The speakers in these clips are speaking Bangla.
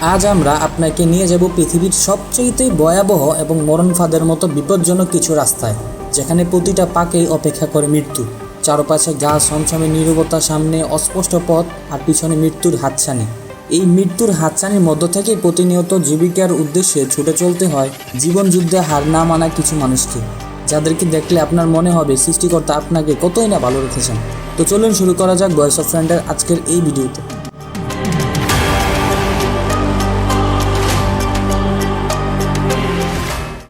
আজ আমরা আপনাকে নিয়ে যাব পৃথিবীর সবচেয়ে ভয়াবহ এবং মরণ ফাঁদের মতো বিপজ্জনক কিছু রাস্তায়, যেখানে প্রতিটা পাকেই অপেক্ষা করে মৃত্যু। চারপাশে গাছ, ছমছমে নীরবতা, সামনে অস্পষ্ট পথ আর পিছনে মৃত্যুর হাতছানি। এই মৃত্যুর হাতছানির মধ্য থেকে প্রতিনিয়ত জীবিকার উদ্দেশ্যে ছুটে চলতে হয় জীবন যুদ্ধে হার না মানা কিছু মানুষকে, যাদেরকে দেখলে আপনার মনে হবে সৃষ্টিকর্তা আপনাকে কতই না ভালো রেখেছেন। তো চলুন শুরু করা যাক ভয়েস অফ ফ্রেন্ডের আজকের এই ভিডিওতে।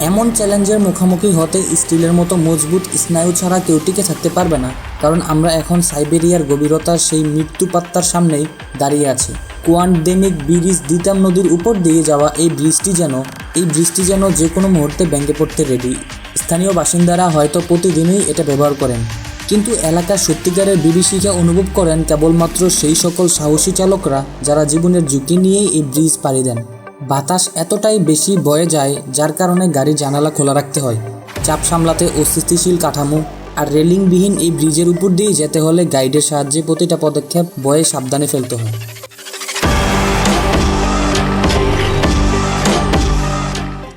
এমন চ্যালেঞ্জের মুখোমুখি হতে স্টিলের মতো মজবুত স্নায়ু ছাড়া কেউ টিকে থাকতে পারবে না, কারণ আমরা এখন সাইবেরিয়ার গভীরতার সেই মৃত্যুপাত্তার সামনেই দাঁড়িয়ে আছি। কোয়ান্ডেমিক ব্রিজ, দিতাম নদীর উপর দিয়ে যাওয়া এই বৃষ্টি যেন যে কোনো মুহূর্তে ভেঙে পড়তে রেডি। স্থানীয় বাসিন্দারা হয়তো প্রতিদিনই এটা ব্যবহার করেন, কিন্তু এলাকার সত্যিকারের বিভীষিকা অনুভব করেন কেবলমাত্র সেই সকল সাহসী চালকরা যারা জীবনের ঝুঁকি নিয়েই এই ব্রিজ পাড়ি দেন। বাতাস এতটাই বেশি বয়ে যায় যার কারণে গাড়ির জানালা খোলা রাখতে হয়। চাপ সামলাতে অস্থিতিশীল কাঠামো আর রেলিংবিহীন এই ব্রিজের উপর দিয়ে যেতে হলে গাইডের সাহায্যে প্রতিটা পদক্ষেপ বয়ে সাবধানে ফেলতে হয়।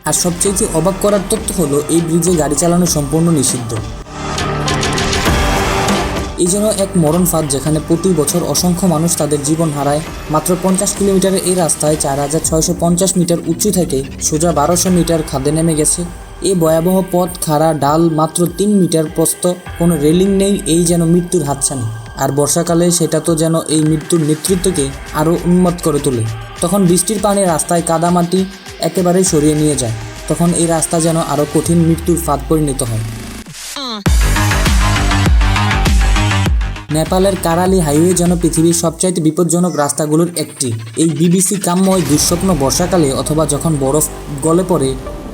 আর সবচেয়ে অবাক করার তথ্য হলো এই ব্রিজে গাড়ি চালানো সম্পূর্ণ নিষিদ্ধ। এই যেন এক মরণ ফাঁদ, যেখানে প্রতি বছর অসংখ্য মানুষ তাদের জীবন হারায়। মাত্র 50 কিলোমিটারের এই রাস্তায় 4650 মিটার উঁচু থেকে সোজা 1200 মিটার খাদে নেমে গেছে। এই ভয়াবহ পথ খাড়া, ডাল মাত্র 3 মিটার প্রস্থ, কোনো রেলিং নেই, এই যেন মৃত্যুর হাতছানি। আর বর্ষাকালে সেটা তো যেন এই মৃত্যুর নেতৃত্বকে আরও উন্মাদ করে তোলে। তখন বৃষ্টির পানি রাস্তায় কাদামাটি একেবারে সরিয়ে নিয়ে যায়, তখন এই রাস্তা যেন আরও কঠিন মৃত্যুর ফাঁদ পরিণত হয়। নেপালের কারালি হাইওয়ে যেন পৃথিবীর সবচাইতে বিপজ্জনক রাস্তাগুলোর একটি। এই বিবিসি কাম্যয় দুঃস্বপ্ন বর্ষাকালে অথবা যখন বরফ গলে পড়ে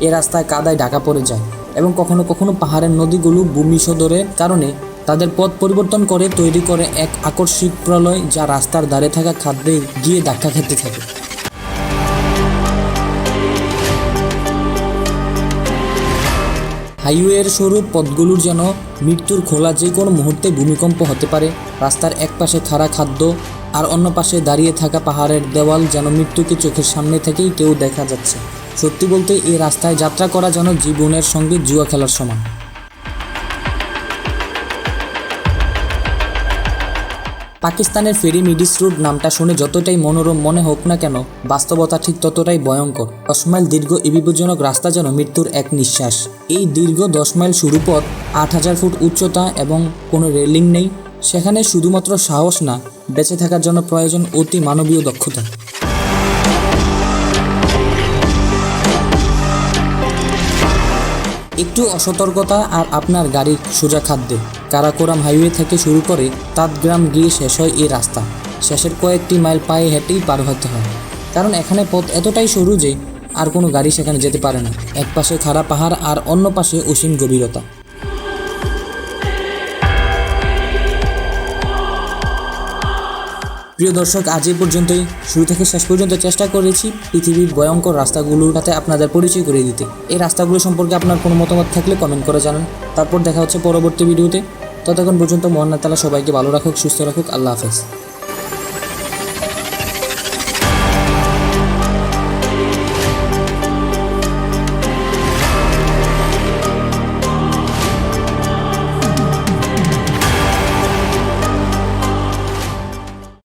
এ রাস্তায় কাদায় ঢাকা পড়ে যায়, এবং কখনো কখনো পাহাড়ের নদীগুলো ভূমিশোধনের কারণে তাদের পথ পরিবর্তন করে তৈরি করে এক আকস্মিক প্রলয়, যা রাস্তার ধারে থাকা খাদ্যে গিয়ে ধাক্কা খেতে থাকে। হাইওয়ের সরু পথগুলোর যেন মৃত্যুর খোলা, যে কোনো মুহূর্তে ভূমিকম্প হতে পারে। রাস্তার এক পাশে খাড়া খাদ্য আর অন্য পাশে দাঁড়িয়ে থাকা পাহাড়ের দেওয়াল, যেন মৃত্যুকে চোখের সামনে থেকেই কেউ দেখা যাচ্ছে। সত্যি বলতে এই রাস্তায় যাত্রা করা যেন জীবনের সঙ্গে জুয়া খেলার সমান। পাকিস্তানের ফেরি মিডিস রোড নামটা শুনে যতটাই মনোরম মনে হোক না কেন, বাস্তবতা ঠিক ততটাই ভয়ঙ্কর। 10 মাইল দীর্ঘ এই বিপজ্জনক রাস্তা যেন মৃত্যুর এক নিঃশ্বাস। এই দীর্ঘ 10 মাইল সরু পথ, 8000 ফুট উচ্চতা এবং কোনো রেলিং নেই। সেখানে শুধুমাত্র সাহস না, বেঁচে থাকার জন্য প্রয়োজন অতি মানবীয় দক্ষতা। একটু অসতর্কতা আর আপনার গাড়ির সোজা খাদ্যে। কারাকোরাম হাইওয়ে থেকে শুরু করে তাতগ্রাম গিয়ে শেষ হয় এই রাস্তা। শেষের কয়েকটি মাইল পায়ে হেঁটেই পার হতে হয়, কারণ এখানে পথ এতটাই সরু যে আর কোনো গাড়ি সেখানে যেতে পারে না। এক পাশে খাড়া পাহাড় আর অন্য পাশে অসীম গভীরতা। প্রিয় দর্শক, আজ এই পর্যন্তই। শুরু থেকে শেষ পর্যন্ত চেষ্টা করেছি পৃথিবীর ভয়ঙ্কর রাস্তাগুলোর সাথে আপনাদের পরিচয় করিয়ে দিতে। এই রাস্তাগুলো সম্পর্কে আপনার কোনো মতামত থাকলে কমেন্ট করে জানান। তারপর দেখা হচ্ছে পরবর্তী ভিডিওতে। ততক্ষণ পর্যন্ত মহান আল্লাহ তাআলা সবাইকে ভালো রাখুক, সুস্থ রাখুক। আল্লাহ হাফেজ।